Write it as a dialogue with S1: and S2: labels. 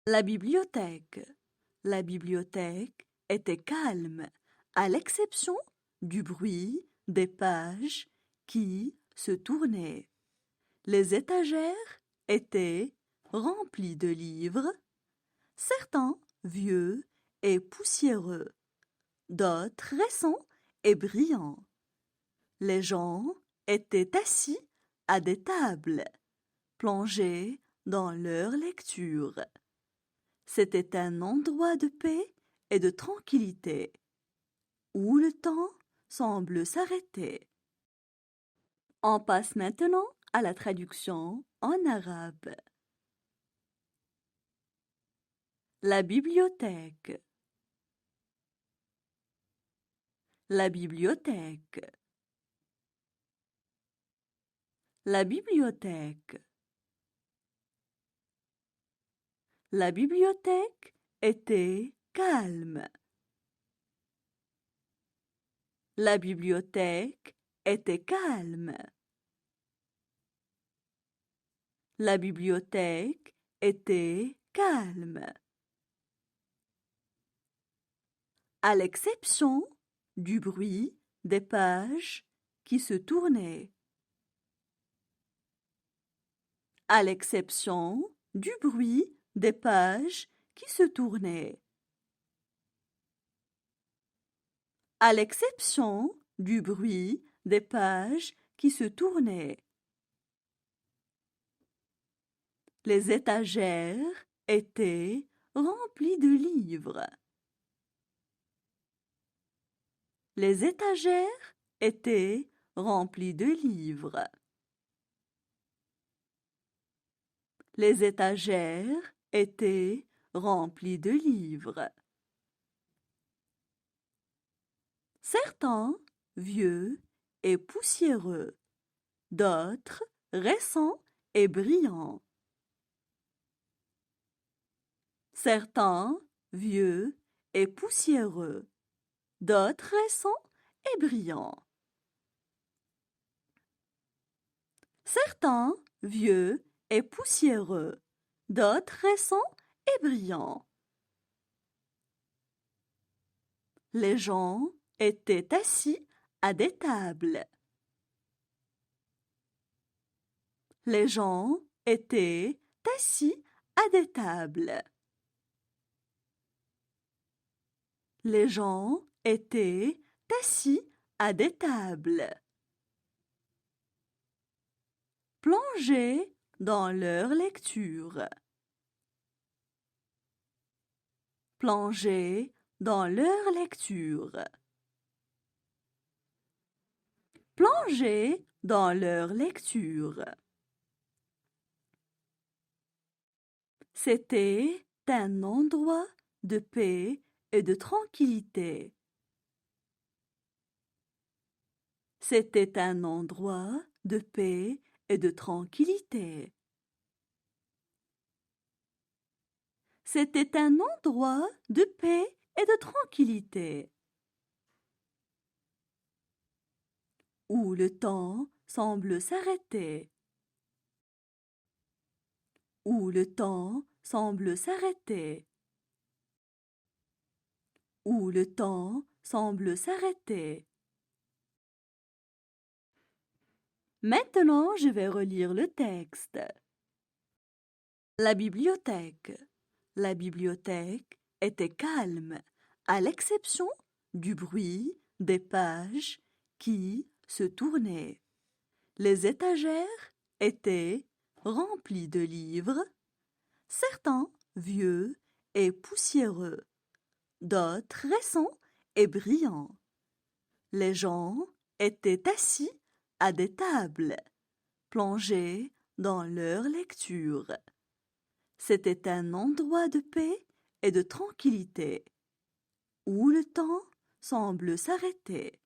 S1: La bibliothèque. La bibliothèque était calme, à l'exception du bruit des pages qui se tournaient. Les étagères étaient remplies de livres, certains vieux et poussiéreux, d'autres récents et brillants. Les gens étaient assis à des tables, plongés dans leur lecture. C'était un endroit de paix et de tranquillité, où le temps semble s'arrêter. On passe maintenant à la traduction en arabe. La bibliothèque. La bibliothèque. La bibliothèque. La bibliothèque était calme. La bibliothèque était calme. La bibliothèque était calme. À l'exception du bruit des pages qui se tournaient. À l'exception du bruit des pages qui se tournaient. À l'exception du bruit des pages qui se tournaient. Les étagères étaient remplies de livres. Les étagères étaient remplies de livres. Les étagères étaient remplies de livres. Certains vieux et poussiéreux, d'autres récents et brillants. Certains vieux et poussiéreux, d'autres récents et brillants. Certains vieux et poussiéreux, d'autres récents et brillants. Les gens étaient assis à des tables. Les gens étaient assis à des tables. Les gens étaient assis à des tables. Plongés dans leur lecture. Plongés dans leur lecture. Plongés dans leur lecture. C'était un endroit de paix et de tranquillité. C'était un endroit de paix et de tranquillité. C'était un endroit de paix et de tranquillité. Où le temps semble s'arrêter. Où le temps semble s'arrêter. Où le temps semble s'arrêter. Maintenant, je vais relire le texte. La bibliothèque. La bibliothèque était calme, à l'exception du bruit des pages qui se tournaient. Les étagères étaient remplies de livres, certains vieux et poussiéreux, d'autres récents et brillants. Les gens étaient assis à des tables, plongés dans leur lecture. C'était un endroit de paix et de tranquillité, où le temps semble s'arrêter.